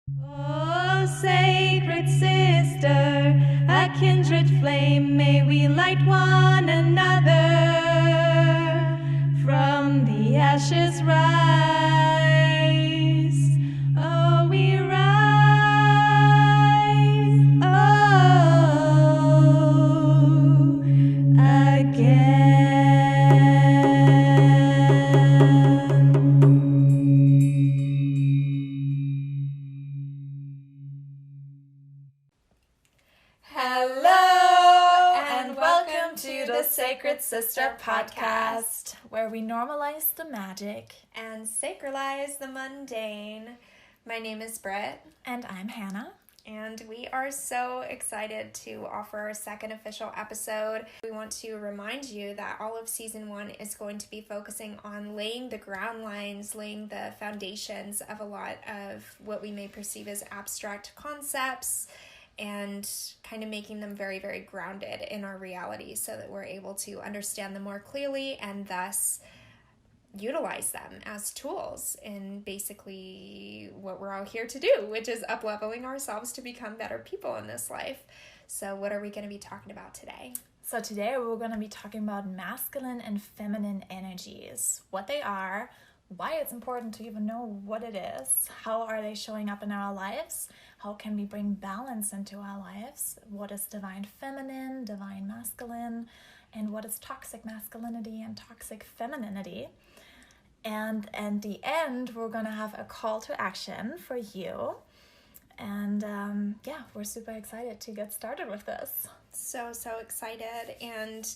Oh, sacred sister, a kindred flame, may we light one another. From the ashes rise, oh, we rise, oh, Hello, and welcome to the Sacred Sister Podcast, where we normalize the magic. and sacralize the mundane. My name is Britt, And I'm Hannah. and we are so excited to offer our second official episode. We want to remind you that all of season 1 is going to be focusing on laying the ground lines, laying the foundations of a lot of what we may perceive as abstract concepts, and kind of making them very, very grounded in our reality so that we're able to understand them more clearly and thus utilize them as tools in basically what we're all here to do, which is up-leveling ourselves to become better people in this life. So what are we going to be talking about today? So today we're going to be talking about masculine and feminine energies, what they are, why it's important to even know what it is, how are they showing up in our lives, how can we bring balance into our lives, what is divine feminine, divine masculine, and what is toxic masculinity and toxic femininity. And at the end, we're going to have a call to action for you. And we're super excited to get started with this. So excited, and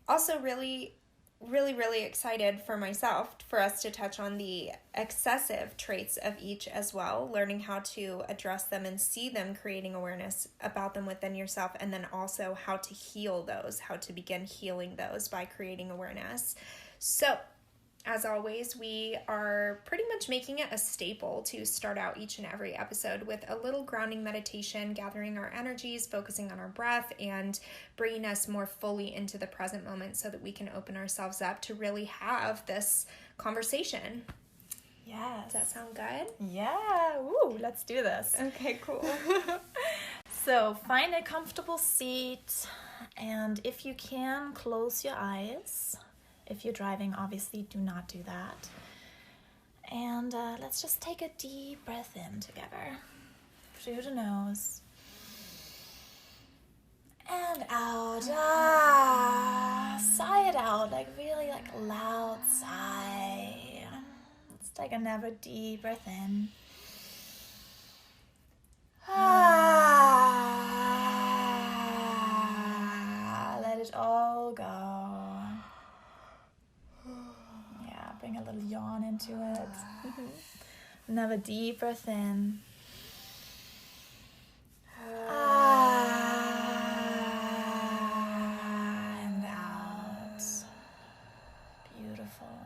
also really excited for myself for us to touch on the excessive traits of each as well, learning how to address them and see them, creating awareness about them within yourself, and then also how to heal those, how to begin healing those by creating awareness. So as always, we are pretty much making it a staple to start out each and every episode with a little grounding meditation, gathering our energies, focusing on our breath, and bringing us more fully into the present moment so that we can open ourselves up to really have this conversation. Yes. Does that sound good? Yeah. Ooh, let's do this. Okay, cool. So find a comfortable seat, and if you can, close your eyes. If you're driving, obviously do not do that. And let's just take a deep breath in together through the nose and out. Sigh it out, like really like loud sigh. Let's take another deep breath in. Let it all go. Bring a little yawn into it. Another deep breath in. And out. Beautiful.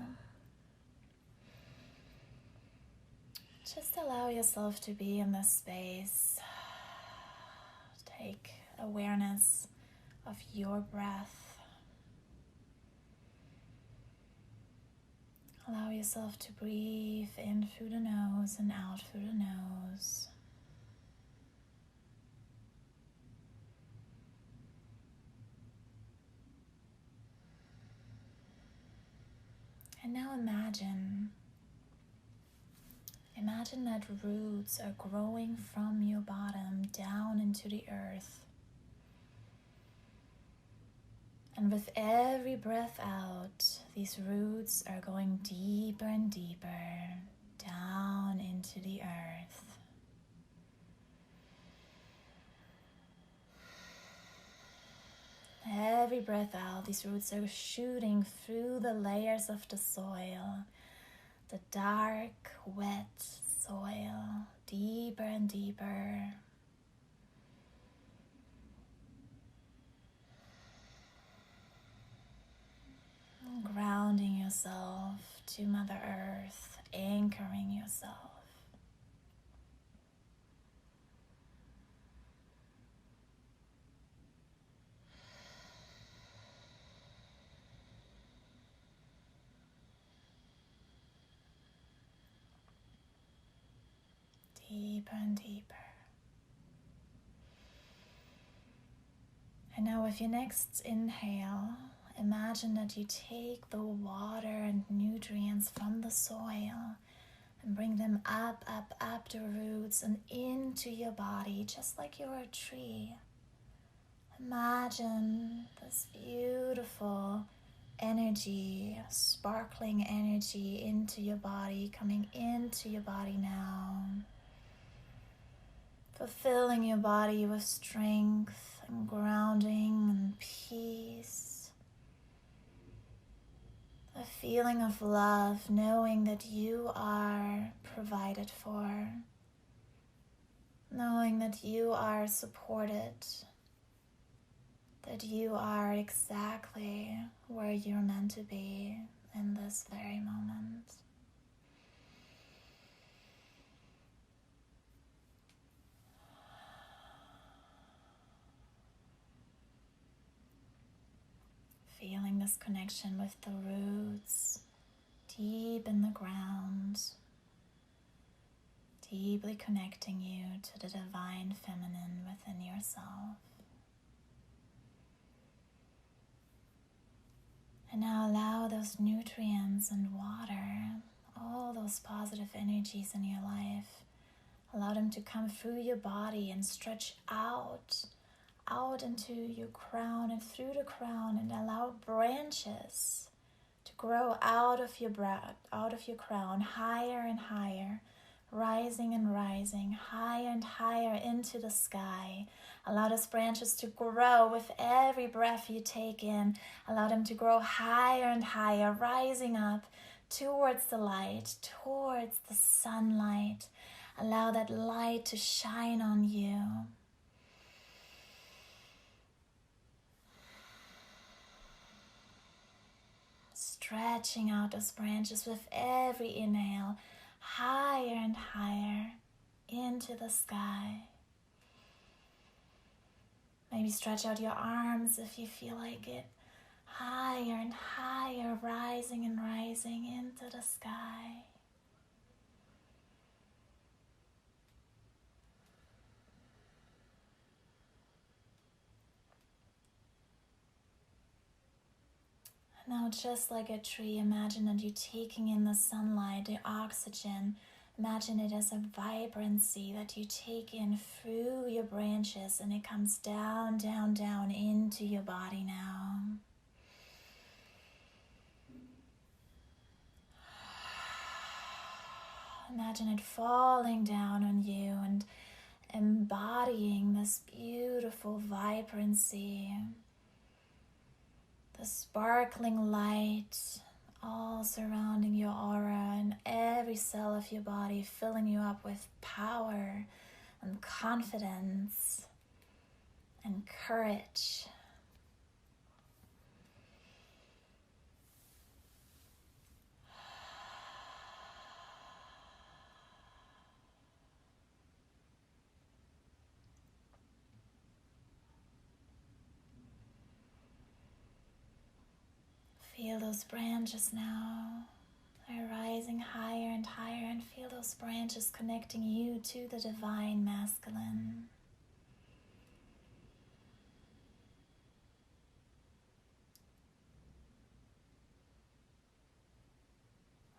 Just allow yourself to be in this space. Take awareness of your breath. Allow yourself to breathe in through the nose and out through the nose. And now imagine that roots are growing from your bottom down into the earth. And with every breath out, these roots are going deeper and deeper down into the earth. Every breath out, these roots are shooting through the layers of the soil, the dark, wet soil, deeper and deeper. Grounding yourself to Mother Earth, anchoring yourself. deeper and deeper. And now with your next inhale, imagine that you take the water and nutrients from the soil and bring them up the roots and into your body, just like you're a tree. Imagine this beautiful energy, sparkling energy into your body, coming into your body now, fulfilling your body with strength and grounding and peace. A feeling of love, knowing that you are provided for, knowing that you are supported, that you are exactly where you're meant to be in this very moment. Feeling this connection with the roots deep in the ground, deeply connecting you to the divine feminine within yourself. And now allow those nutrients and water, all those positive energies in your life, allow them to come through your body and stretch out into your crown and through the crown, and allow branches to grow out of your crown, higher and higher, rising and rising, higher and higher into the sky. Allow those branches to grow with every breath you take in. Allow them to grow higher and higher, rising up towards the light, towards the sunlight. Allow that light to shine on you. Stretching out those branches with every inhale, higher and higher into the sky. Maybe stretch out your arms if you feel like it. Higher and higher, rising and rising into the sky. Now, just like a tree, imagine that you're taking in the sunlight, the oxygen. Imagine it as a vibrancy that you take in through your branches, and it comes down, down, down into your body now. Imagine it falling down on you and embodying this beautiful vibrancy, the sparkling light all surrounding your aura and every cell of your body, filling you up with power and confidence and courage. Feel those branches now. They're rising higher and higher, and feel those branches connecting you to the divine masculine.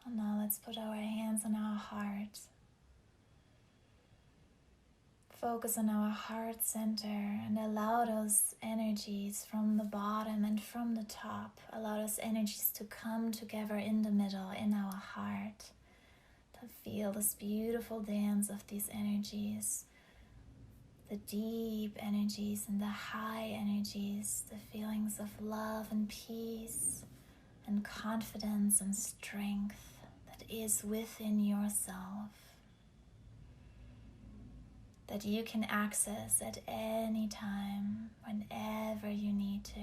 And now let's put our hands on our heart. Focus on our heart center and allow those energies from the bottom and from the top. Allow those energies to come together in the middle, in our heart. To feel this beautiful dance of these energies. The deep energies and the high energies. The feelings of love and peace and confidence and strength that is within yourself, that you can access at any time, whenever you need to.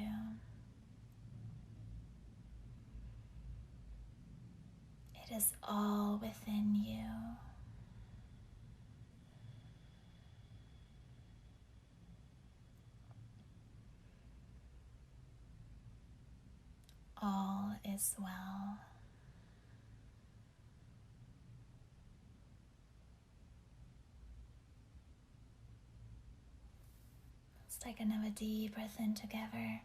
It is all within you. All is well. take another deep breath in together.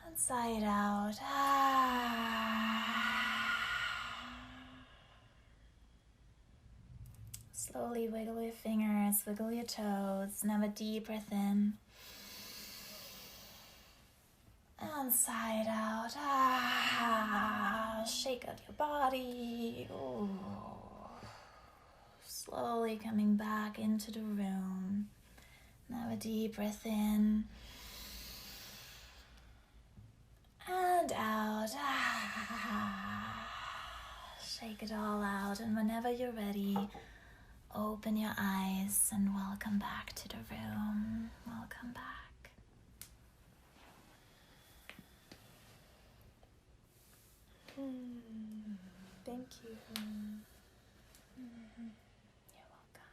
And sigh it out. Slowly wiggle your fingers, wiggle your toes. Another deep breath in. And sigh it out. Shake out your body. Ooh. Slowly coming back into the room. Now a deep breath in. And out. Shake it all out. And whenever you're ready, open your eyes and welcome back to the room. Welcome back. Thank you. You're welcome.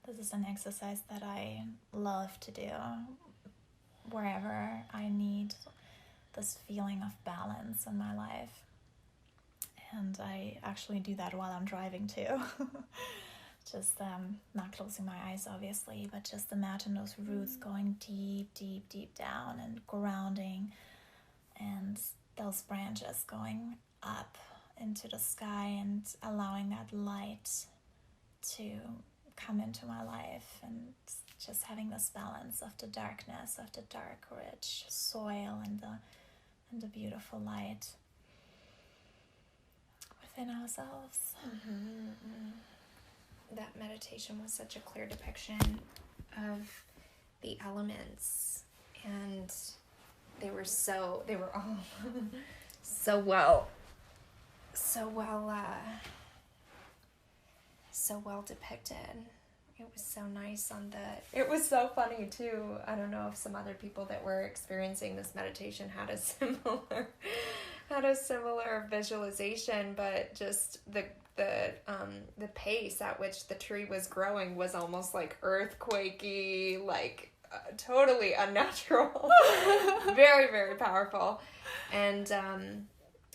This is an exercise that I love to do wherever I need this feeling of balance in my life. And I actually do that while I'm driving too. Just not closing my eyes, obviously, but just imagine those roots going deep, deep, deep down and grounding, and those branches going up into the sky and allowing that light to come into my life, and just having this balance of the darkness, of the dark, rich soil and the beautiful light within ourselves. That meditation was such a clear depiction of the elements, and they were all so well depicted. It was so nice it was so funny too. I don't know if some other people that were experiencing this meditation had a similar visualization, but just the pace at which the tree was growing was almost like earthquakey, like totally unnatural. Very, very powerful. And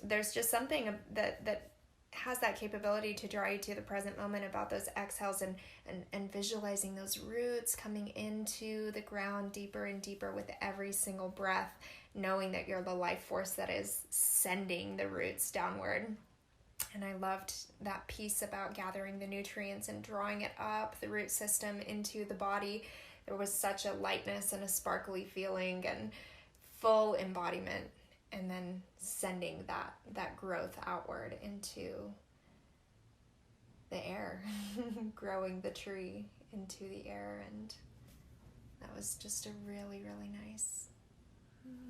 there's just something that has that capability to draw you to the present moment about those exhales and visualizing those roots coming into the ground deeper and deeper with every single breath, knowing that you're the life force that is sending the roots downward. And I loved that piece about gathering the nutrients and drawing it up the root system into the body. There was such a lightness and a sparkly feeling and full embodiment, and then sending that growth outward into the air, growing the tree into the air. And that was just a really, really nice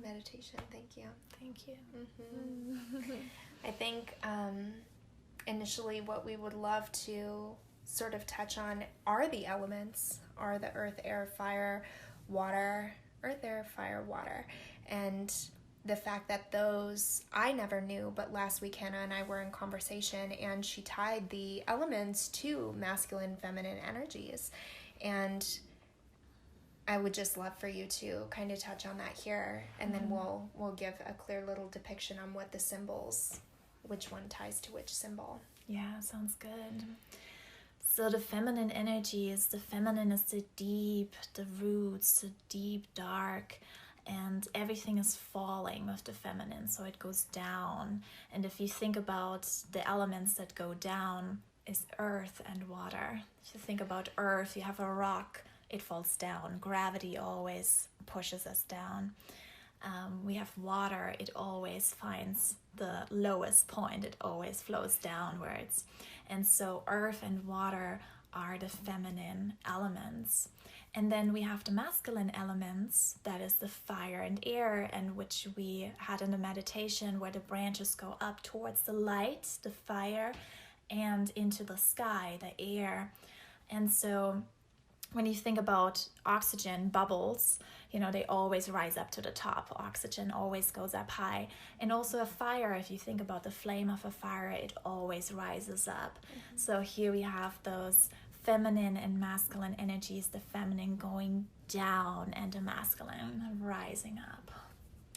meditation. Thank you. Thank you. I think initially what we would love to sort of touch on are the elements, are the earth, air, fire, water, and the fact that those I never knew, but last week Hannah and I were in conversation, and she tied the elements to masculine, feminine energies. And I would just love for you to kind of touch on that here, and then we'll give a clear little depiction on what the symbols, which one ties to which symbol. Yeah, sounds good. So the feminine energies, the feminine is the deep, the roots, the deep, dark, and everything is falling with the feminine, so it goes down. And if you think about the elements that go down, is earth and water. If you think about earth, you have a rock, it falls down. Gravity always pushes us down. We have water, it always finds the lowest point, it always flows downwards. And so earth and water are the feminine elements. And then we have the masculine elements, that is the fire and air, and which we had in the meditation, where the branches go up towards the light, the fire, and into the sky, the air. And so when you think about oxygen bubbles, they always rise up to the top. Oxygen always goes up high. And also a fire, if you think about the flame of a fire, it always rises up. So here we have those feminine and masculine energies, the feminine going down and the masculine rising up.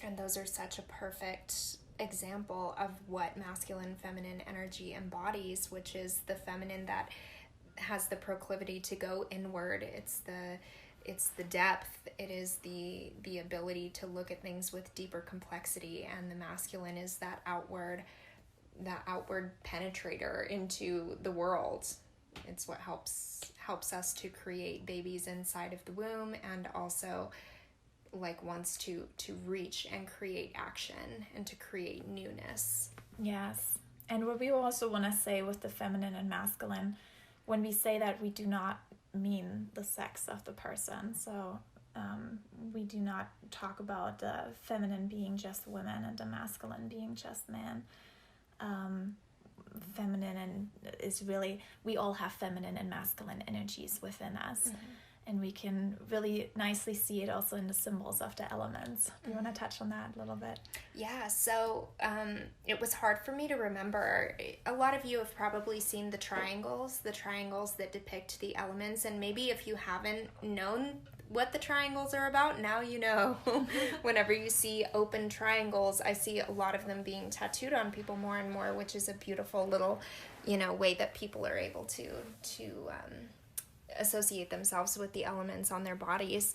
And those are such a perfect example of what masculine and feminine energy embodies, which is the feminine that has the proclivity to go inward. It's the depth. It is the ability to look at things with deeper complexity, and the masculine is that outward penetrator into the world. It's what helps us to create babies inside of the womb, and also like wants to reach and create action and to create newness. Yes. And what we also want to say with the feminine and masculine, when we say that, we do not mean the sex of the person. So we do not talk about the feminine being just women and the masculine being just men. Feminine and is really, we all have feminine and masculine energies within us. Mm-hmm. And we can really nicely see it also in the symbols of the elements. Do you want to touch on that a little bit? Yeah, so it was hard for me to remember. A lot of you have probably seen the triangles that depict the elements. And maybe if you haven't known what the triangles are about, now you know. Whenever you see open triangles, I see a lot of them being tattooed on people more and more, which is a beautiful little, way that people are able to associate themselves with the elements on their bodies.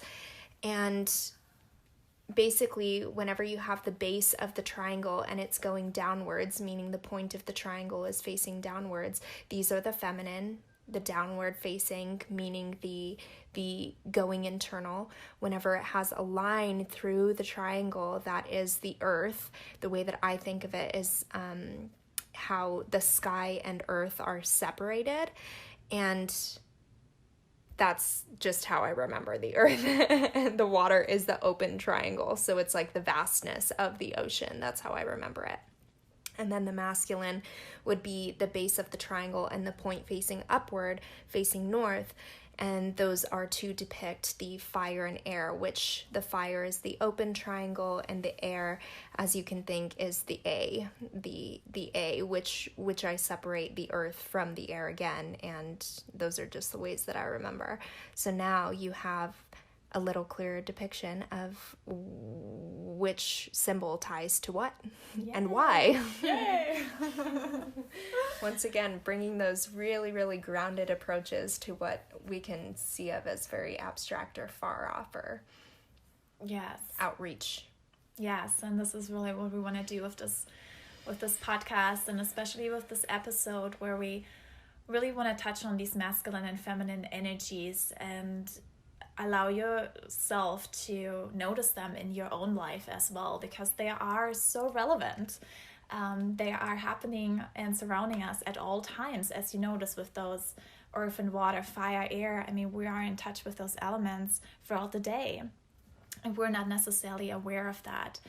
And basically, whenever you have the base of the triangle and it's going downwards, meaning the point of the triangle is facing downwards, these are the feminine. The downward facing, meaning the going internal. Whenever it has a line through the triangle, that is the earth. The way that I think of it is how the sky and earth are separated, and that's just how I remember the earth. And the water is the open triangle, so it's like the vastness of the ocean. That's how I remember it. And then the masculine would be the base of the triangle and the point facing upward, facing north. And those are to depict the fire and air, which the fire is the open triangle, and the air, as you can think, is the A, which I separate the earth from the air again. And those are just the ways that I remember. So now you have a little clearer depiction of which symbol ties to what. Yay. And why. Yay! Once again, bringing those really, really grounded approaches to what we can see of as very abstract or far off or outreach. Yes, and this is really what we want to do with this podcast, and especially with this episode, where we really want to touch on these masculine and feminine energies and allow yourself to notice them in your own life as well, because they are so relevant. They are happening and surrounding us at all times, as you notice with those earth and water, fire, air. I mean, we are in touch with those elements throughout the day, and we're not necessarily aware of that.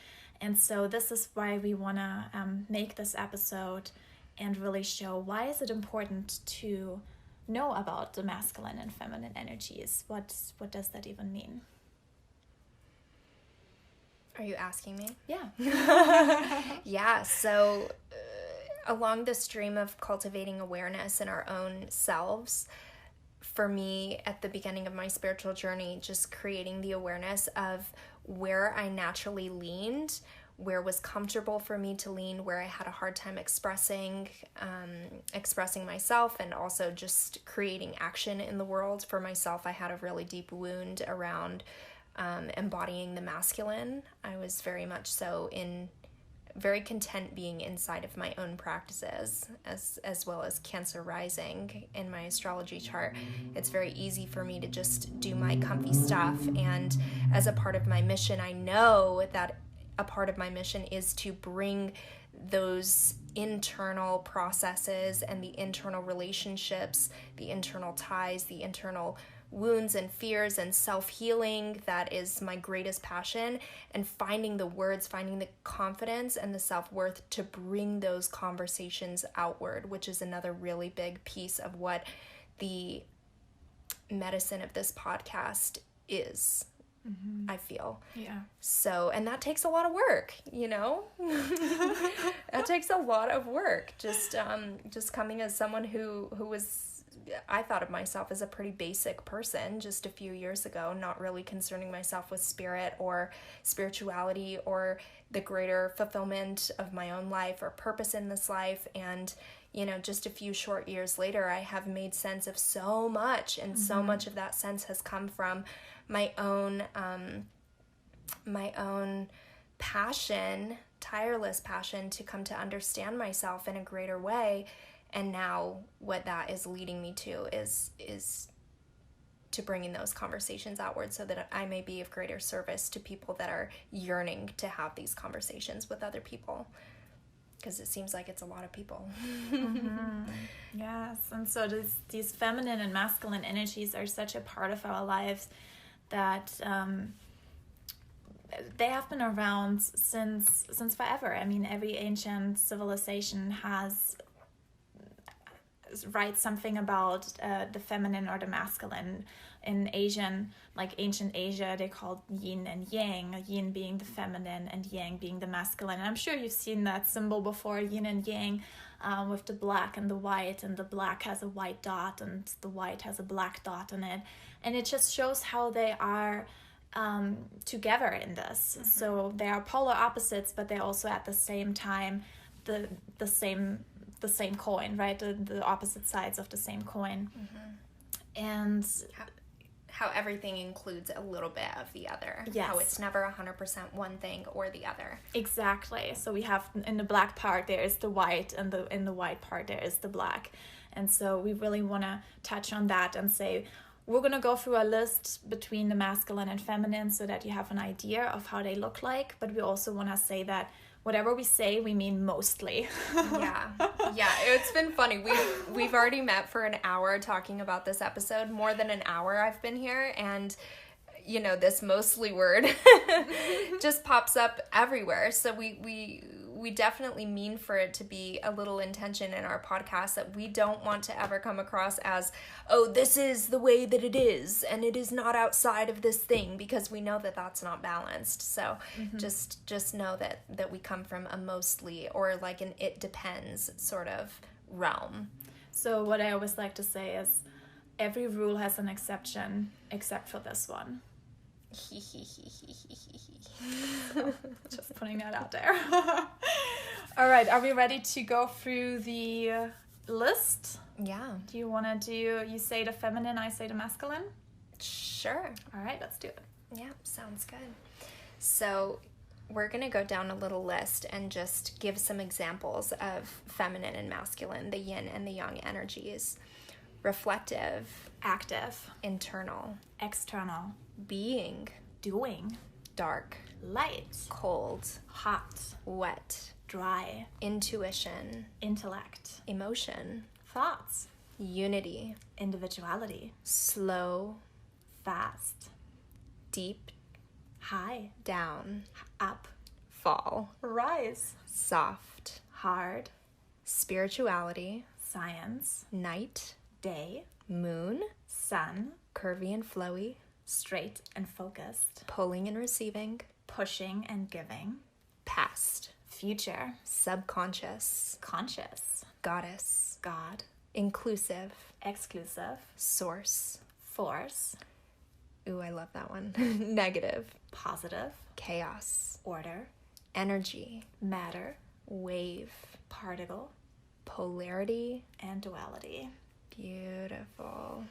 And so this is why we want to make this episode and really show why is it important to know about the masculine and feminine energies. What does that even mean? Are you asking me? Yeah. Yeah, so along the stream of cultivating awareness in our own selves, for me, at the beginning of my spiritual journey, just creating the awareness of where I naturally leaned, where was comfortable for me to lean, where I had a hard time expressing myself, and also just creating action in the world. For myself, I had a really deep wound around embodying the masculine. I was very much so very content being inside of my own practices, as well as Cancer rising in my astrology chart. It's very easy for me to just do my comfy stuff, and as a part of my mission, I know that a part of my mission is to bring those internal processes and the internal relationships, the internal ties, the internal wounds and fears and self-healing. That is my greatest passion, and finding the words, finding the confidence and the self-worth to bring those conversations outward, which is another really big piece of what the medicine of this podcast is. Mm-hmm. I feel. Yeah. So, and that takes a lot of work, That takes a lot of work. Just coming as someone who was I thought of myself as a pretty basic person just a few years ago, not really concerning myself with spirit or spirituality or the greater fulfillment of my own life or purpose in this life. And, you know, just a few short years later, I have made sense of so much, and so much of that sense has come from my own passion, tireless passion to come to understand myself in a greater way. And now what that is leading me to is to bringing those conversations outward so that I may be of greater service to people that are yearning to have these conversations with other people. Because it seems like it's a lot of people. Yes, and so these feminine and masculine energies are such a part of our lives that they have been around since forever. I mean, every ancient civilization writes something about the feminine or the masculine. In ancient Asia, they called yin and yang, yin being the feminine and yang being the masculine. And I'm sure you've seen that symbol before, yin and yang, with the black and the white, and the black has a white dot and the white has a black dot in it. And it just shows how they are together in this. So they are polar opposites, but they're also at the same time the same coin, right? The opposite sides of the same coin. And how everything includes a little bit of the other. Yes. How it's never 100% one thing or the other. Exactly. So we have in the black part there is the white, and in the white part there is the black. And so we really want to touch on that and say we're going to go through a list between the masculine and feminine so that you have an idea of how they look like. But we also want to say that whatever we say, we mean mostly. Yeah, it's been funny. We've already met for an hour talking about this episode. More than an hour I've been here, and you know, this mostly word just pops up everywhere. So we definitely mean for it to be a little intention in our podcast that we don't want to ever come across as, oh, this is the way that it is and it is not outside of this thing, because we know that that's not balanced. So just know that we come from a mostly or like an it depends sort of realm. So what I always like to say is every rule has an exception except for this one. Just putting that out there. All right, are we ready to go through the list? Yeah. Do you want to you say the feminine, I say the masculine? Sure. All right, let's do it. Yeah, sounds good. So we're going to go down a little list and just give some examples of feminine and masculine, the yin and the yang energies. Reflective, Active, internal, external, being, doing, dark, light, cold, hot, wet, dry, intuition, intellect, emotion, thoughts, unity, individuality, slow, fast, deep, high, down, up, fall, rise, soft, hard, spirituality, science, night, day, moon, sun, curvy and flowy, straight and focused, pulling and receiving, pushing and giving, past, future, subconscious, conscious, goddess, God, inclusive, exclusive, source. force, Ooh, I love that one. Negative, positive, chaos, order, energy, matter, wave, particle, polarity, and duality. beautiful.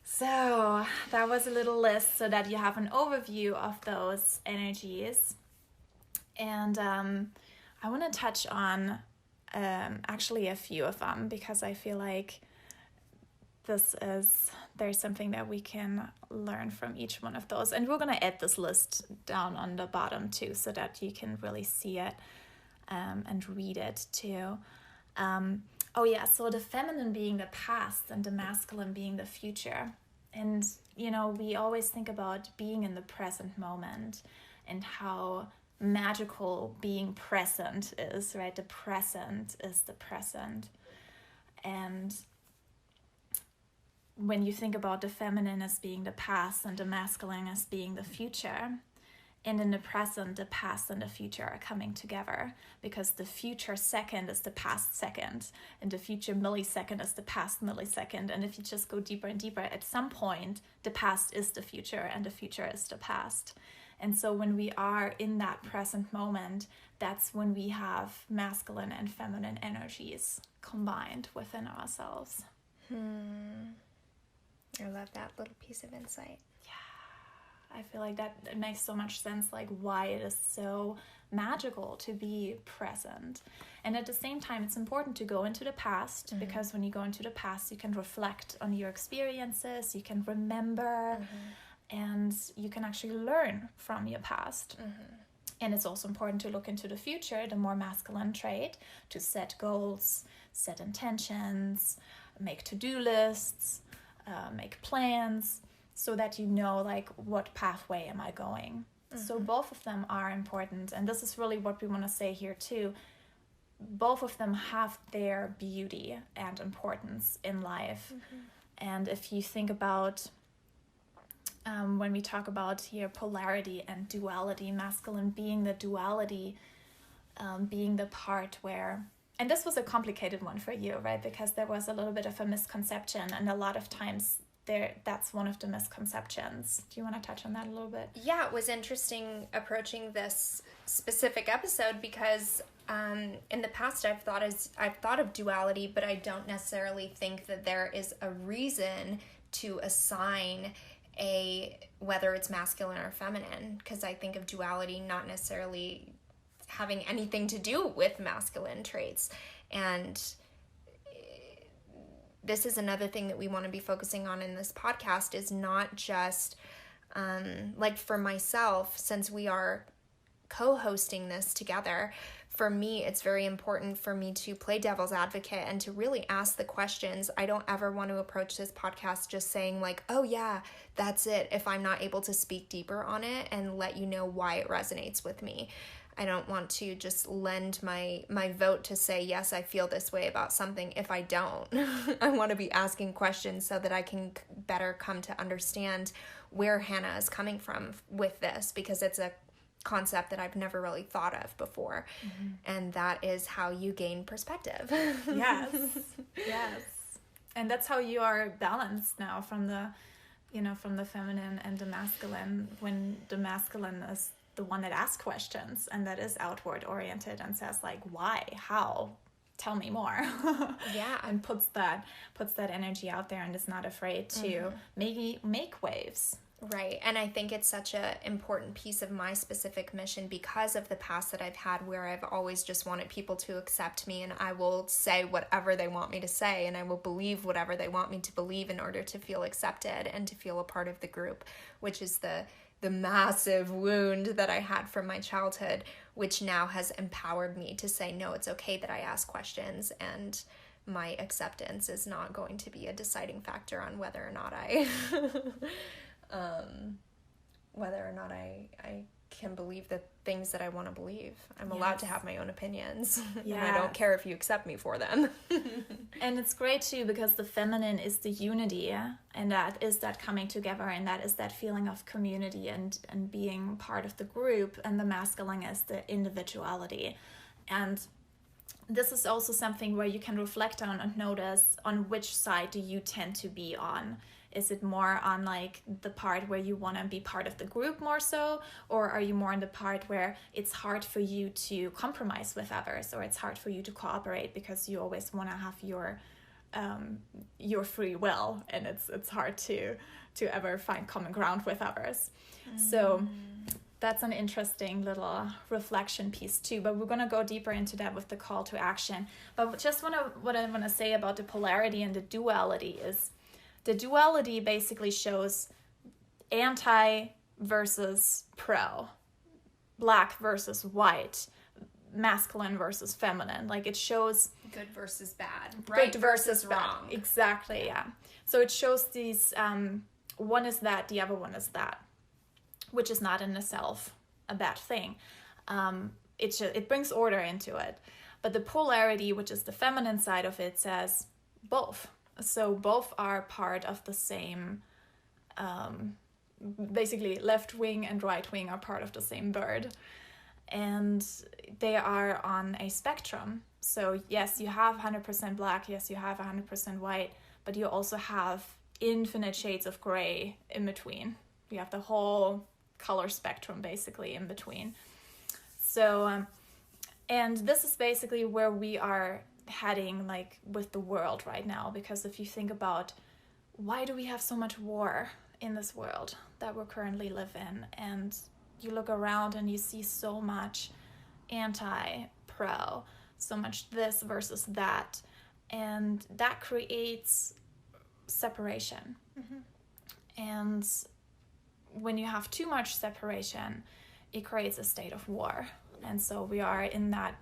So that was a little list so that you have an overview of those energies. And I want to touch on actually a few of them, because I feel like there's something that we can learn from each one of those. And we're going to add this list down on the bottom too, so that you can really see it and read it too. So the feminine being the past and the masculine being the future. And, you know, we always think about being in the present moment and how magical being present is, right? The present is the present. And when you think about the feminine as being the past and the masculine as being the future, And in the present, the past and the future are coming together, because the future second is the past second, and the future millisecond is the past millisecond. And if you just go deeper and deeper, at some point, the past is the future and the future is the past. And so when we are in that present moment, that's when we have masculine and feminine energies combined within ourselves. I love that little piece of insight. I feel like that it makes so much sense, like why it is so magical to be present. And at the same time, it's important to go into the past, because when you go into the past, you can reflect on your experiences, you can remember, and you can actually learn from your past. And it's also important to look into the future, the more masculine trait, to set goals, set intentions, make to-do lists, make plans, so that you know, like, what pathway am I going? So both of them are important. And this is really what we want to say here too. Both of them have their beauty and importance in life. And if you think about, when we talk about here polarity and duality, masculine being the duality, being the part where, and this was a complicated one for you, right? Because there was a little bit of a misconception, and a lot of times that's one of the misconceptions. Do you want to touch on that a little bit? Yeah, it was interesting approaching this specific episode because in the past I've thought of duality, but I don't necessarily think that there is a reason to assign whether it's masculine or feminine, because I think of duality not necessarily having anything to do with masculine traits. And this is another thing that we want to be focusing on in this podcast, is not just like for myself, since we are co-hosting this together, for me, it's very important for me to play devil's advocate and to really ask the questions. I don't ever want to approach this podcast just saying like, oh yeah, that's it, if I'm not able to speak deeper on it and let you know why it resonates with me. I don't want to just lend my vote to say, yes, I feel this way about something if I don't. I want to be asking questions so that I can better come to understand where Hannah is coming from with this, because it's a concept that I've never really thought of before. And that is how you gain perspective. Yes. And that's how you are balanced now from the feminine and the masculine, when the masculine is the one that asks questions and that is outward oriented and says like, why, how, tell me more. Yeah. And puts that energy out there and is not afraid to maybe make waves. Right. And I think it's such an important piece of my specific mission because of the past that I've had, where I've always just wanted people to accept me, and I will say whatever they want me to say, and I will believe whatever they want me to believe in order to feel accepted and to feel a part of the group, which is the massive wound that I had from my childhood, which now has empowered me to say, no, it's okay that I ask questions, and my acceptance is not going to be a deciding factor on whether or not I can believe the things that I want to believe. I'm allowed to have my own opinions. Yeah. And I don't care if you accept me for them. And it's great too, because the feminine is the unity, and that is that coming together, and that is that feeling of community and being part of the group, and the masculine is the individuality. And this is also something where you can reflect on and notice on which side do you tend to be on. Is it more on like the part where you want to be part of the group more so, or are you more in the part where it's hard for you to compromise with others, or it's hard for you to cooperate because you always want to have your free will, and it's hard to ever find common ground with others. So that's an interesting little reflection piece too, but we're going to go deeper into that with the call to action. But just what I want to say about the polarity and the duality is, the duality basically shows anti versus pro, black versus white, masculine versus feminine. Like it shows good versus bad, right versus wrong. Exactly, yeah. So it shows these, one is that, the other one is that, which is not in itself a bad thing. It brings order into it. But the polarity, which is the feminine side of it, says both. So both are part of the same basically left wing and right wing are part of the same bird. And they are on a spectrum. So yes, you have 100% black, yes, you have 100% white, but you also have infinite shades of gray in between. You have the whole color spectrum basically in between. So, and this is basically where we are heading, like, with the world right now, because if you think about why do we have so much war in this world that we currently live in, and you look around and you see so much anti-pro, so much this versus that, and that creates separation. And when you have too much separation, it creates a state of war. And so we are in that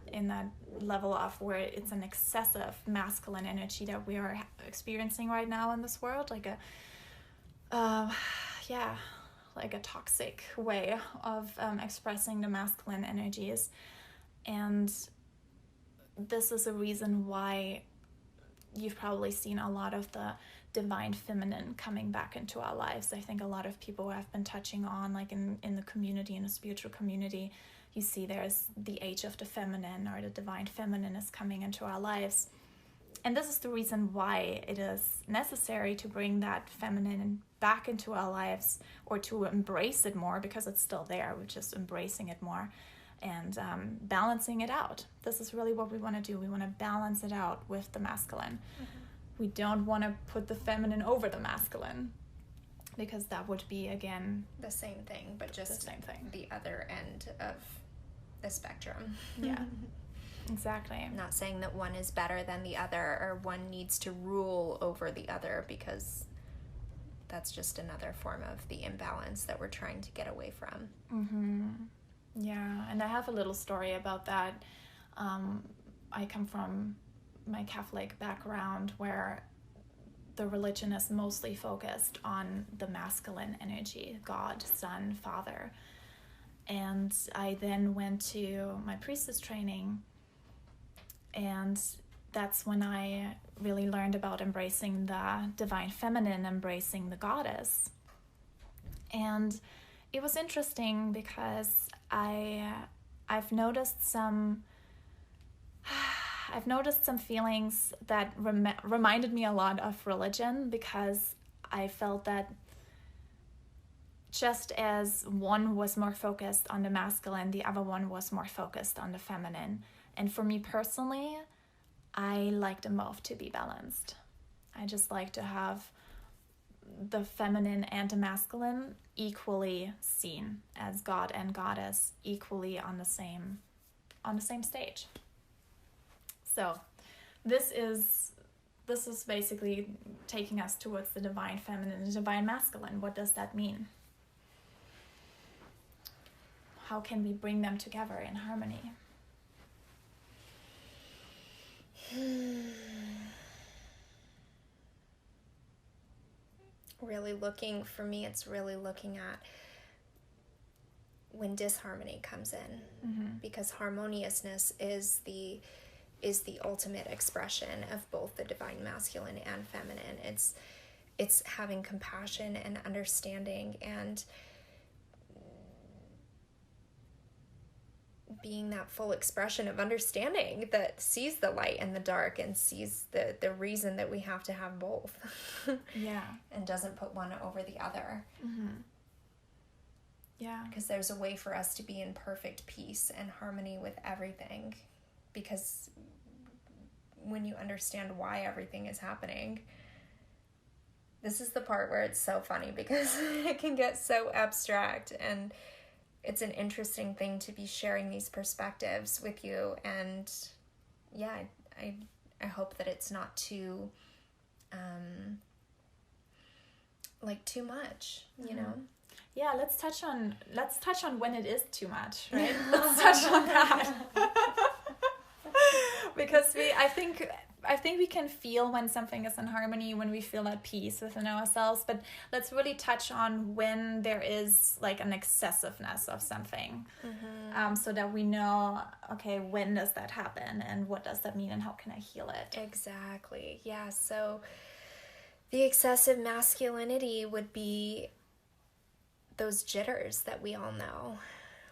level of where it's an excessive masculine energy that we are experiencing right now in this world, like a toxic way of expressing the masculine energies. And this is a reason why you've probably seen a lot of the divine feminine coming back into our lives. I think a lot of people have been touching on, like in the community, in the spiritual community, you see there's the age of the feminine, or the divine feminine is coming into our lives. And this is the reason why it is necessary to bring that feminine back into our lives, or to embrace it more, because it's still there. We're just embracing it more and balancing it out. This is really what we want to do. We want to balance it out with the masculine. We don't want to put the feminine over the masculine, because that would be, again, the same thing, but just the same thing, the other end of the spectrum. Yeah. Exactly. I'm not saying that one is better than the other, or one needs to rule over the other, because that's just another form of the imbalance that we're trying to get away from. Yeah, and I have a little story about that. I come from my Catholic background, where the religion is mostly focused on the masculine energy, God, Son, Father. And I then went to my priestess training, and that's when I really learned about embracing the divine feminine, embracing the goddess. And it was interesting because I've noticed some feelings that reminded me a lot of religion, because I felt that just as one was more focused on the masculine, the other one was more focused on the feminine. And for me personally, I like them both to be balanced. I just like to have the feminine and the masculine equally seen as God and goddess, equally on the same stage. So this is basically taking us towards the divine feminine and the divine masculine. What does that mean? How can we bring them together in harmony? For me, it's really looking at when disharmony comes in, because harmoniousness is the ultimate expression of both the divine masculine and feminine. It's having compassion and understanding, and being that full expression of understanding that sees the light and the dark, and sees the reason that we have to have both. Yeah. And doesn't put one over the other. Yeah. Because there's a way for us to be in perfect peace and harmony with everything. Because when you understand why everything is happening, this is the part where it's so funny, because it can get so abstract, and it's an interesting thing to be sharing these perspectives with you. And yeah, I hope that it's not too too much, you know. Yeah, let's touch on when it is too much, right? Let's touch on that. Because I think we can feel when something is in harmony, when we feel at peace within ourselves, but let's really touch on when there is like an excessiveness of something, so that we know, okay, when does that happen, and what does that mean, and how can I heal it? Exactly. Yeah, so the excessive masculinity would be those jitters that we all know.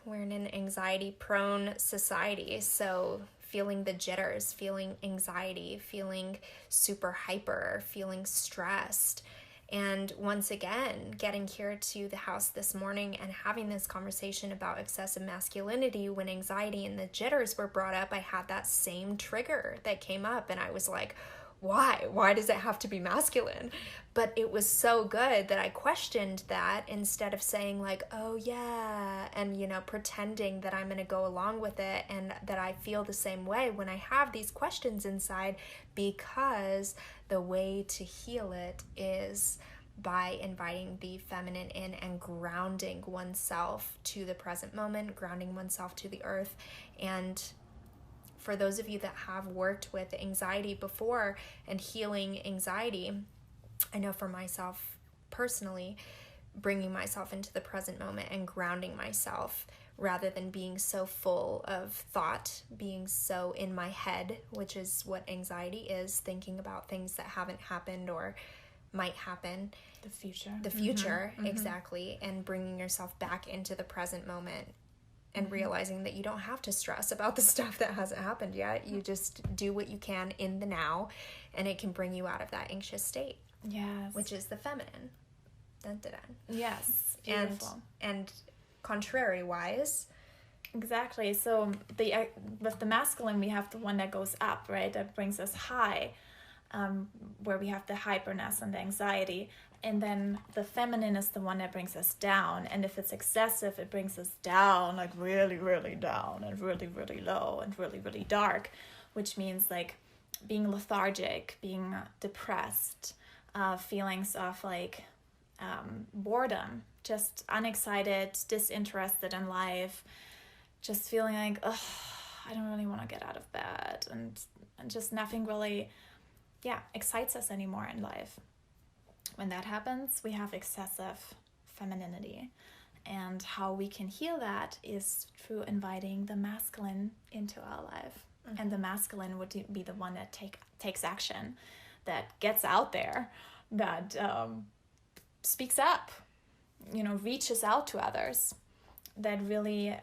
We're in an anxiety-prone society, so feeling the jitters, feeling anxiety, feeling super hyper, feeling stressed. And once again, getting here to the house this morning and having this conversation about excessive masculinity, when anxiety and the jitters were brought up, I had that same trigger that came up, and I was like, why? Why does it have to be masculine? But it was so good that I questioned that instead of saying like, oh yeah, and pretending that I'm going to go along with it and that I feel the same way when I have these questions inside, because the way to heal it is by inviting the feminine in and grounding oneself to the present moment, grounding oneself to the earth. And for those of you that have worked with anxiety before and healing anxiety, I know for myself personally, bringing myself into the present moment and grounding myself rather than being so full of thought, being so in my head, which is what anxiety is, thinking about things that haven't happened or might happen. The future. Mm-hmm. Exactly. And bringing yourself back into the present moment and realizing that you don't have to stress about the stuff that hasn't happened yet. You just do what you can in the now, and it can bring you out of that anxious state. Yes. Which is the feminine. Dun, dun, dun. Yes. Beautiful. And contrary-wise. Exactly. So with the masculine, we have the one that goes up, right? That brings us high, where we have the hyperness and the anxiety. And then the feminine is the one that brings us down. And if it's excessive, it brings us down, like really, really down, and really, really low, and really, really dark, which means like being lethargic, being depressed, feelings of like boredom, just unexcited, disinterested in life, just feeling like, oh, I don't really want to get out of bed, and just nothing really, excites us anymore in life. When that happens, we have excessive femininity. And how we can heal that is through inviting the masculine into our life. Mm-hmm. And the masculine would be the one that takes action, that gets out there, that speaks up, reaches out to others, that really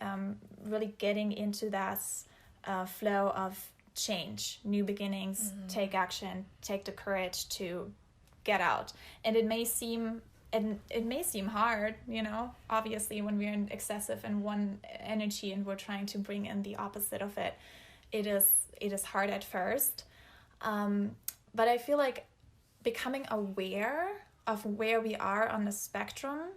getting into that flow of change, new beginnings, take action, take the courage to get out. And it may seem hard, obviously, when we're in excessive in one energy and we're trying to bring in the opposite of it. It is hard at first, but I feel like becoming aware of where we are on the spectrum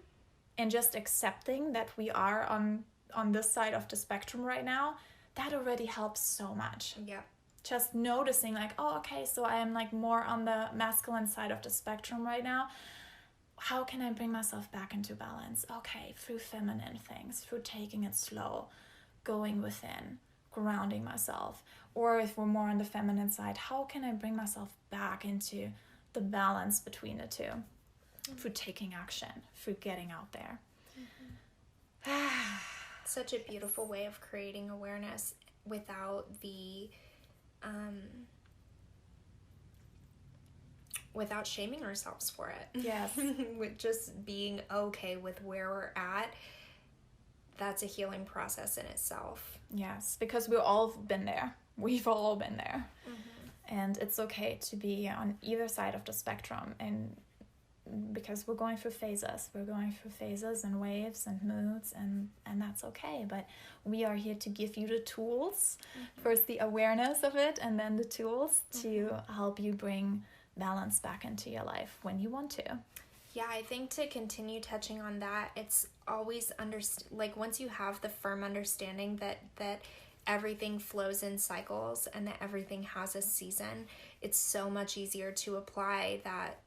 and just accepting that we are on this side of the spectrum right now, that already helps so much. Yeah. Just noticing like, oh, okay, so I am like more on the masculine side of the spectrum right now. How can I bring myself back into balance? Okay, through feminine things, through taking it slow, going within, grounding myself. Or if we're more on the feminine side, how can I bring myself back into the balance between the two? Mm-hmm. Through taking action, through getting out there. Mm-hmm. Such a beautiful way of creating awareness without the without shaming ourselves for it. Yes. With just being okay with where we're at. That's a healing process in itself. Yes, because we've all been there. We've all been there. Mm-hmm. And it's okay to be on either side of the spectrum, and because we're going through phases. We're going through phases and waves and moods, and that's okay. But we are here to give you the tools. Mm-hmm. First the awareness of it, and then the tools to help you bring balance back into your life when you want to. Yeah, I think to continue touching on that, it's always once you have the firm understanding that everything flows in cycles and that everything has a season, it's so much easier to apply that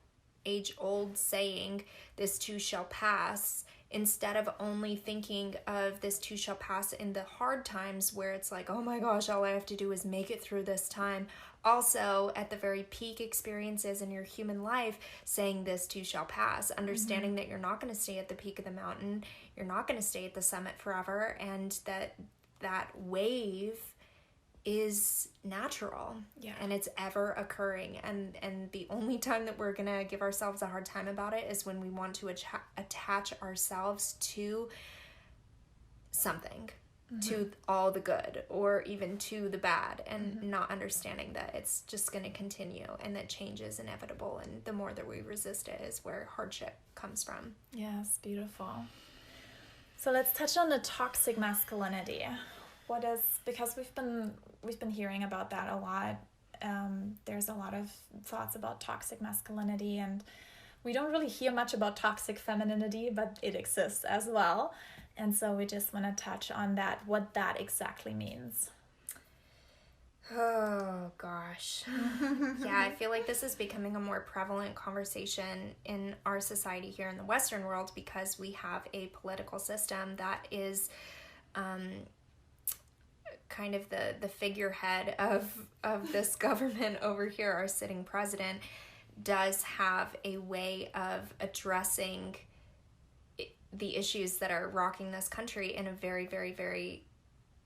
age-old saying, this too shall pass, instead of only thinking of this too shall pass in the hard times where it's like, oh my gosh, all I have to do is make it through this time. Also, at the very peak experiences in your human life, saying this too shall pass, understanding that you're not going to stay at the peak of the mountain, you're not going to stay at the summit forever, and that wave is natural. Yeah. And it's ever occurring. And the only time that we're going to give ourselves a hard time about it is when we want to attach ourselves to something, to all the good, or even to the bad, and not understanding that it's just going to continue and that change is inevitable. And the more that we resist it is where hardship comes from. Yes, beautiful. So let's touch on the toxic masculinity. What is, because we've been hearing about that a lot. There's a lot of thoughts about toxic masculinity, and we don't really hear much about toxic femininity, but it exists as well. And so we just want to touch on that, what that exactly means. Oh, gosh. Yeah, I feel like this is becoming a more prevalent conversation in our society here in the Western world, because we have a political system that is kind of the figurehead of this government over here. Our sitting president does have a way of addressing the issues that are rocking this country in a very, very, very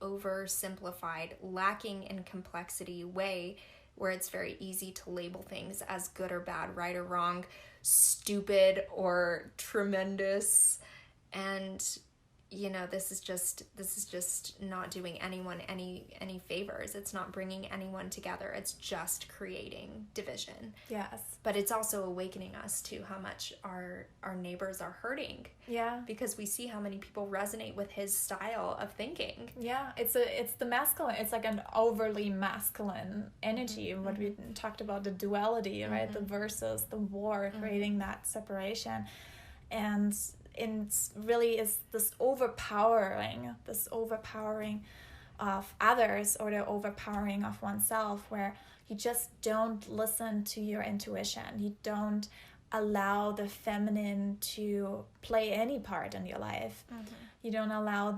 oversimplified, lacking in complexity way, where it's very easy to label things as good or bad, right or wrong, stupid or tremendous. And you know, this is just not doing anyone any favors. It's not bringing anyone together. It's just creating division. Yes. But it's also awakening us to how much our neighbors are hurting. Yeah. Because we see how many people resonate with his style of thinking. Yeah, it's the masculine. It's like an overly masculine energy. Mm-hmm. What we talked about, the duality, right? The versus, the war, creating that separation, and it really is this overpowering of others, or the overpowering of oneself, where you just don't listen to your intuition. You don't allow the feminine to play any part in your life. You don't allow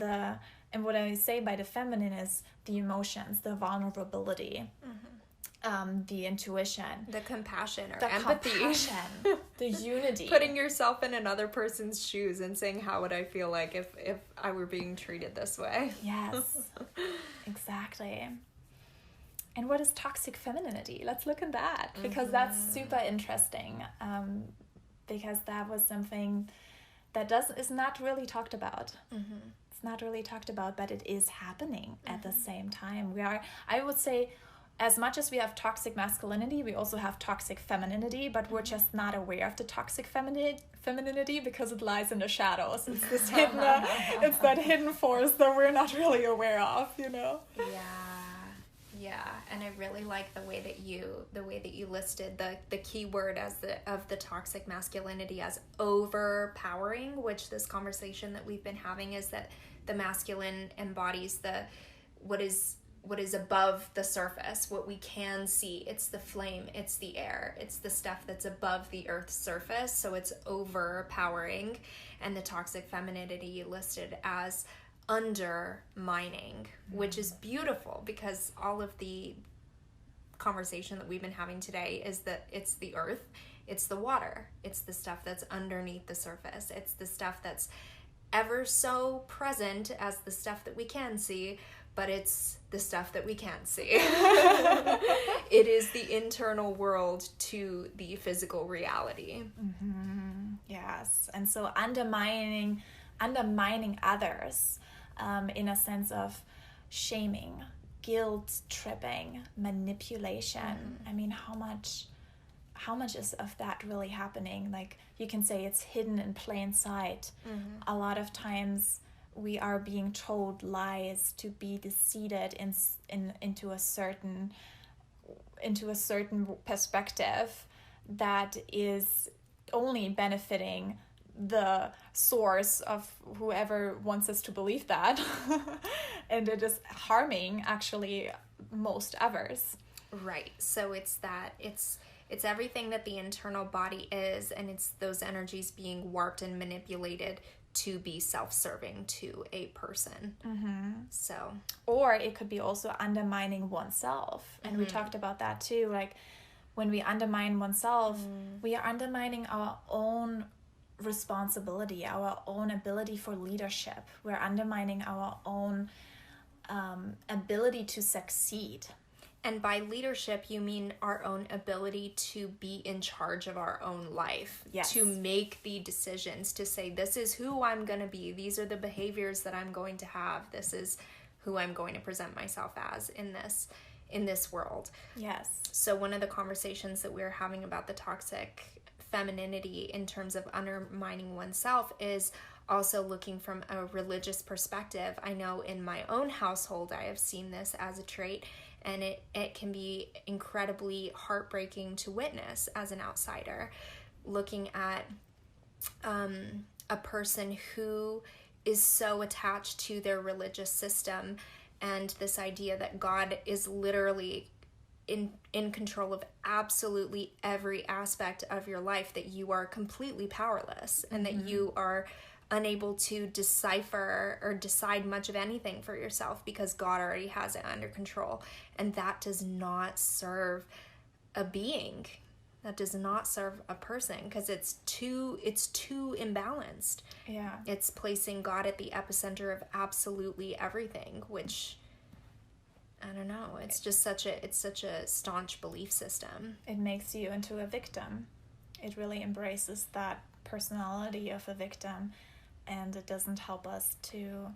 and what I say by the feminine is the emotions, the vulnerability, the intuition, the compassion or the empathy, the unity, putting yourself in another person's shoes and saying, how would I feel like if I were being treated this way? Yes, exactly. And what is toxic femininity? Let's look at that, because that's super interesting, because that was something that is not really talked about. It's not really talked about, but it is happening at the same time. I would say, as much as we have toxic masculinity, we also have toxic femininity, but we're just not aware of the toxic femininity because it lies in the shadows. It's this hidden, it's that hidden force that we're not really aware of, you know? Yeah, and I really like the way that you listed the key word of the toxic masculinity as overpowering, which this conversation that we've been having is that the masculine embodies what is above the surface, what we can see. It's the flame, it's the air, it's the stuff that's above the earth's surface, so it's overpowering. And the toxic femininity you listed as undermining, which is beautiful, because all of the conversation that we've been having today is that it's the earth, it's the water, it's the stuff that's underneath the surface, it's the stuff that's ever so present as the stuff that we can see, but it's the stuff that we can't see. It is the internal world to the physical reality. Yes, and so undermining others, in a sense of shaming, guilt tripping, manipulation. I mean, how much is of that really happening? Like, you can say it's hidden in plain sight. A lot of times we are being told lies to be deceived into a certain perspective that is only benefiting the source of whoever wants us to believe that, and it is harming actually most others. Right. So it's everything that the internal body is, and it's those energies being warped and manipulated to be self-serving to a person. So, or it could be also undermining oneself, and we talked about that too. Like, when we undermine oneself, we are undermining our own responsibility, our own ability for leadership. We're undermining our own ability to succeed. And by leadership, you mean our own ability to be in charge of our own life. Yes. To make the decisions, to say, this is who I'm going to be. These are the behaviors that I'm going to have. This is who I'm going to present myself as in this world. Yes. So one of the conversations that we were having about the toxic femininity in terms of undermining oneself is also looking from a religious perspective. I know in my own household, I have seen this as a trait, and it can be incredibly heartbreaking to witness as an outsider, looking at a person who is so attached to their religious system and this idea that God is literally in control of absolutely every aspect of your life, that you are completely powerless and that you are unable to decipher or decide much of anything for yourself because God already has it under control. And that does not serve a being. That does not serve a person, because it's too imbalanced. Yeah. It's placing God at the epicenter of absolutely everything, which, I don't know, it's just such a staunch belief system. It makes you into a victim. It really embraces that personality of a victim, and it doesn't help us to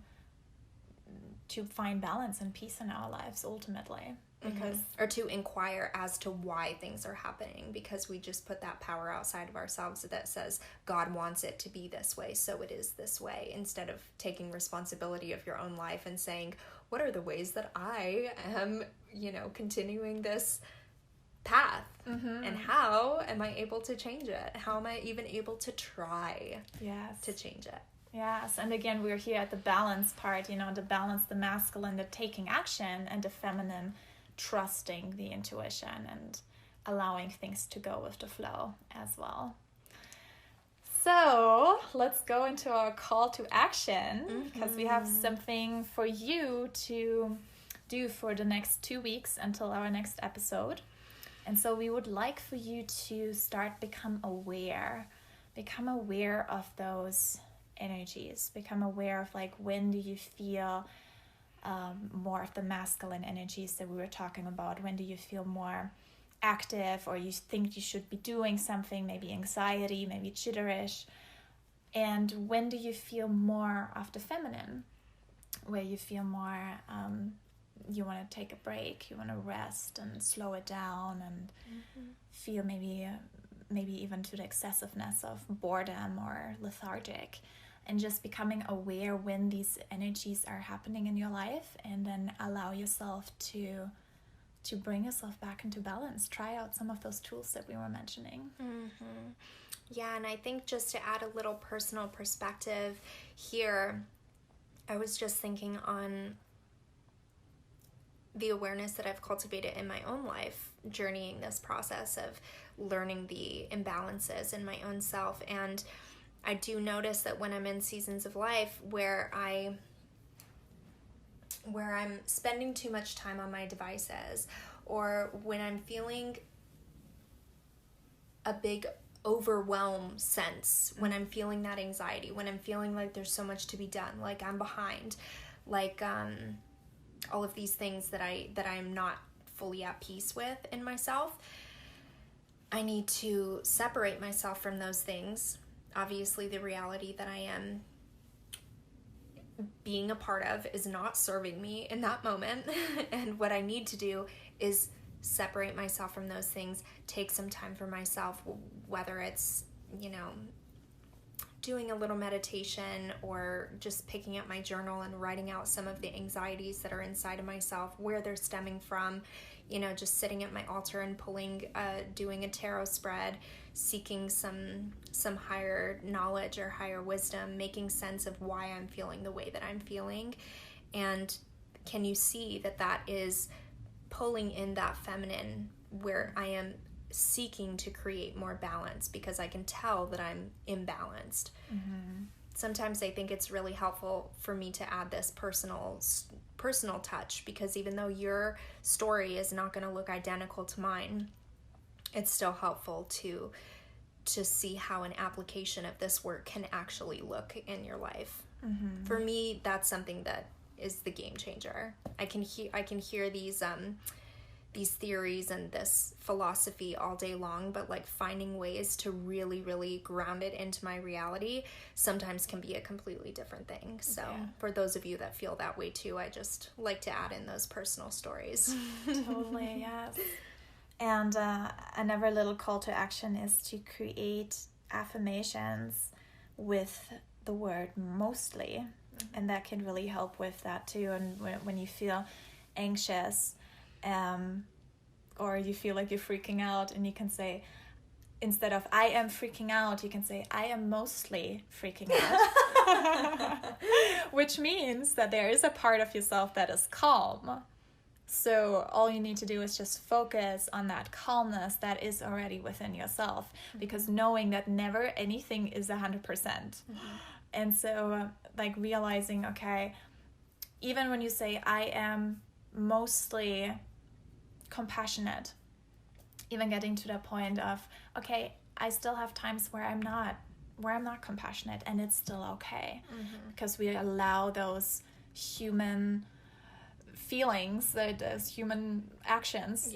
find balance and peace in our lives ultimately. Because or to inquire as to why things are happening, because we just put that power outside of ourselves that says God wants it to be this way, so it is this way, instead of taking responsibility of your own life and saying, what are the ways that I am, continuing this path, and how am I able to change it? How am I even able to try to change it? Yes, and again, we're here at the balance part, to balance the masculine, the taking action, and the feminine trusting the intuition and allowing things to go with the flow as well. So let's go into our call to action, because we have something for you to do for the next 2 weeks until our next episode. And so we would like for you to become aware of those energies, become aware of when do you feel more of the masculine energies that we were talking about. When do you feel more active, or you think you should be doing something, maybe anxiety, maybe jitterish? And when do you feel more of the feminine, where you feel more you want to take a break, you want to rest and slow it down, and feel maybe even to the excessiveness of boredom or lethargic? And just becoming aware when these energies are happening in your life, and then allow yourself to bring yourself back into balance. Try out some of those tools that we were mentioning. Yeah, and I think just to add a little personal perspective here, I was just thinking on the awareness that I've cultivated in my own life, journeying this process of learning the imbalances in my own self. And I do notice that when I'm in seasons of life where I'm spending too much time on my devices, or when I'm feeling a big overwhelm sense, when I'm feeling that anxiety, when I'm feeling like there's so much to be done, like I'm behind, like all of these things that I'm not fully at peace with in myself, I need to separate myself from those things. Obviously, the reality that I am being a part of is not serving me in that moment. And what I need to do is separate myself from those things, take some time for myself, whether it's, doing a little meditation, or just picking up my journal and writing out some of the anxieties that are inside of myself, where they're stemming from, just sitting at my altar and doing a tarot spread, seeking some higher knowledge or higher wisdom, making sense of why I'm feeling the way that I'm feeling. And can you see that is pulling in that feminine, where I am seeking to create more balance, because I can tell that I'm imbalanced. Sometimes I think it's really helpful for me to add this personal touch, because even though your story is not going to look identical to mine, it's still helpful to see how an application of this work can actually look in your life. For me, that's something that is the game changer. I can hear these theories and this philosophy all day long, but like finding ways to really, really ground it into my reality sometimes can be a completely different thing. So for those of you that feel that way too, I just like to add in those personal stories. Totally, yes. And another little call to action is to create affirmations with the word mostly. And that can really help with that too. And when you feel anxious, or you feel like you're freaking out, and you can say, instead of I am freaking out, you can say I am mostly freaking out. Which means that there is a part of yourself that is calm. So all you need to do is just focus on that calmness that is already within yourself, because knowing that never anything is 100%. And so like realizing, okay, even when you say I am mostly compassionate, even getting to the point of, okay, I still have times where I'm not compassionate, and it's still okay, because we allow those human feelings, those human actions,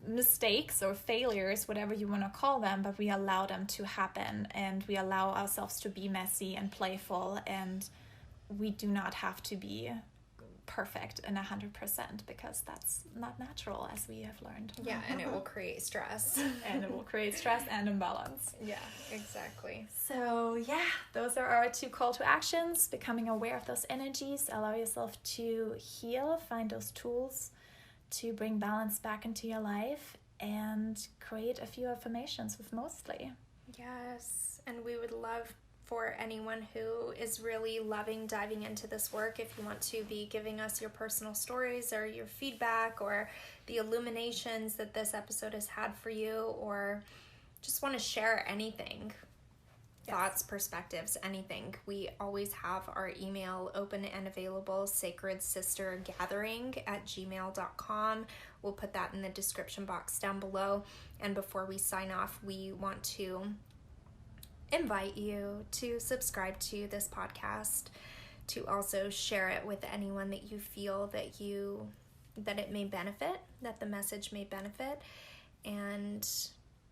mistakes or failures, whatever you want to call them, but we allow them to happen, and we allow ourselves to be messy and playful, and we do not have to be perfect and 100%, because that's not natural, as we have learned. Yeah, and it will create stress. And it will create stress and imbalance. Yeah, exactly. So yeah, those are our 2 call to actions. Becoming aware of those energies, allow yourself to heal, find those tools to bring balance back into your life, and create a few affirmations with mostly. Yes, and we would love for anyone who is really loving diving into this work, if you want to be giving us your personal stories or your feedback or the illuminations that this episode has had for you, or just want to share anything, thoughts, perspectives, anything. We always have our email open and available, sacredsistergathering@gmail.com. We'll put that in the description box down below. And before we sign off, we want to invite you to subscribe to this podcast, to also share it with anyone that you feel that it may benefit, that the message may benefit. And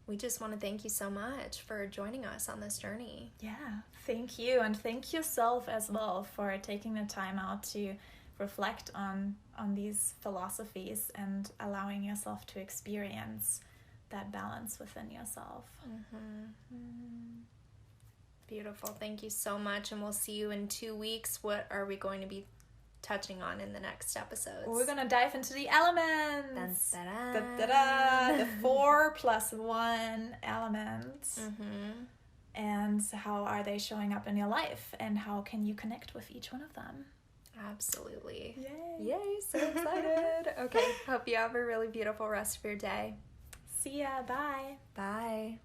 we just want to thank you so much for joining us on this journey. Yeah, thank you, and thank yourself as well for taking the time out to reflect on these philosophies and allowing yourself to experience that balance within yourself. Beautiful. Thank you so much, and we'll see you in 2 weeks. What are we going to be touching on in the next episodes? We're going to dive into the elements. Dun, da, da. The 4+1 elements. And how are they showing up in your life, and how can you connect with each one of them? Absolutely. Yay, so excited. Okay, hope you have a really beautiful rest of your day. See ya. Bye. Bye.